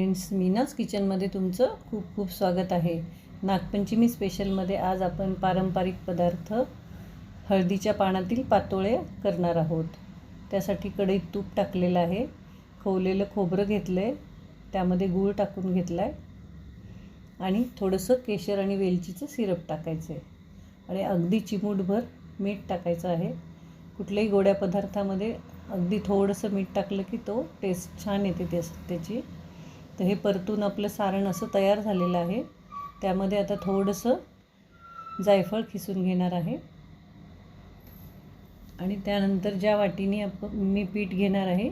Friends, मीनाज किचनमध्ये तुमचं खूप खूप स्वागत आहे। नागपंचमी स्पेशलमध्ये आज आपण पारंपरिक पदार्थ हळदीच्या पानातील पातोळे करणार आहोत। त्यासाठी कढईत तूप टाकलेलं आहे, खवलेलं खोबरं घेतलं आहे, त्यामध्ये गूळ टाकून घेतला आहे आणि थोडंसं केशर आणि वेलचीचं सिरप टाकायचं आहे आणि अगदी चिमूटभर मीठ टाकायचं आहे। कुठल्याही गोड्या पदार्थामध्ये अगदी थोडंसं मीठ टाकलं की तो टेस्ट छान येते त्याची। तर हे परतून आपलं सारण असं तयार झालेलं आहे। त्यामध्ये आता थोडंसं जायफळ खिसून घेणार आहे आणि त्यानंतर ज्या वाटीने मी पीठ घेणार आहे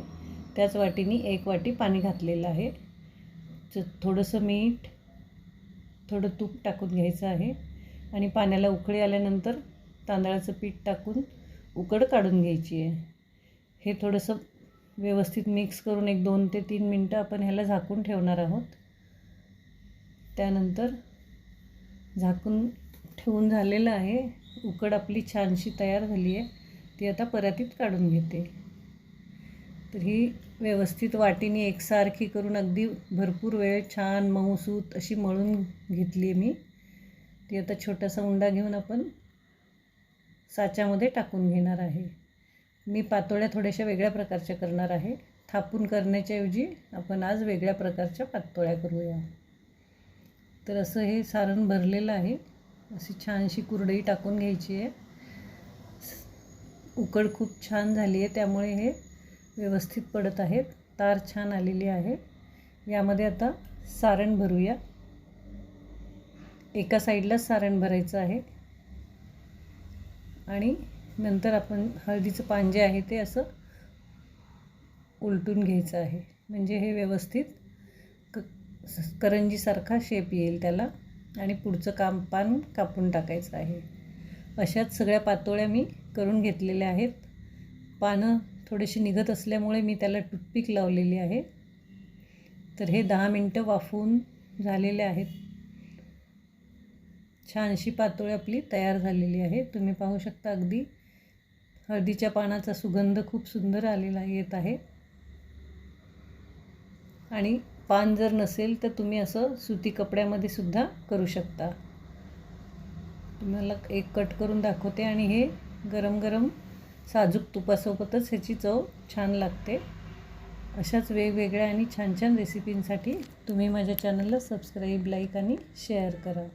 त्याच वाटीने 1 वाटी पाणी घातलेलं आहे। थोडंसं मीठ, थोडं तूप टाकून घ्यायचं आहे आणि पाण्याला उकळी आल्यानंतर तांदळाचं पीठ टाकून उकड काढून घ्यायची आहे। हे थोडंसं व्यवस्थित मिक्स करून 2 ते 3 मिनटं आपण ह्याला झाकून ठेवणार आहोत। त्यानंतर झाकून ठेवून झालेलं आहे, उकड आपली छानशी तयार झाली आहे। ती आता परातीत काढून घेते। तर ही व्यवस्थित वाटीने एकसारखी करून अगदी भरपूर वेळ छान मऊसूत अशी मळून घेतली आहे मी। ती आता छोटासा उंडा घेऊन आपण साच्यामध्ये टाकून घेणार आहे। मी पातोळ्या थोड्याशा वेगळ्या प्रकारच्या करणार आहे। थापून करण्याच्याऐवजी आपण आज वेगळ्या प्रकारच्या पातोळ्या करूया। तर असं हे सारण भरलेलं आहे, अशी छानशी कुरडई टाकून घ्यायची आहे। उकड खूप छान झाली आहे, त्यामुळे हे व्यवस्थित पडत आहेत, तार छान आलेली आहे। यामध्ये आता सारण भरूया। एका साईडला सारण भरायचं आहे आणि नंतर आपण हळदीचं पान जे आहे ते असं उलटून घ्यायचं आहे, म्हणजे हे व्यवस्थित करंजीसारखा शेप येईल त्याला आणि पुढचं पान कापून टाकायचं आहे। अशाच सगळ्या पातोळ्या मी करून घेतलेल्या आहेत। पानं थोडीशी निघत असल्यामुळे मी त्याला टूथपिक लावलेली आहे। तर हे 10 मिनटं वाफवून झालेले आहेत। छानशी पातोळी आपली तयार झालेली आहे। तुम्ही पाहू शकता, अगदी हळदीच्या पानाचा सुगंध खूप सुंदर आलेला येत आहे। आणि पान जर नसेल तर तुम्ही असं सुती कपड्यामध्ये सुद्धा करू शकता। तुम्हाला एक कट करून दाखवते आणि हे गरम गरम साजूक तुपासोबतच ह्याची चव छान लागते। अशाच वेगवेगळ्या आणि छान छान रेसिपींसाठी तुम्ही माझ्या चॅनलला सबस्क्राईब, लाईक आणि शेअर करा।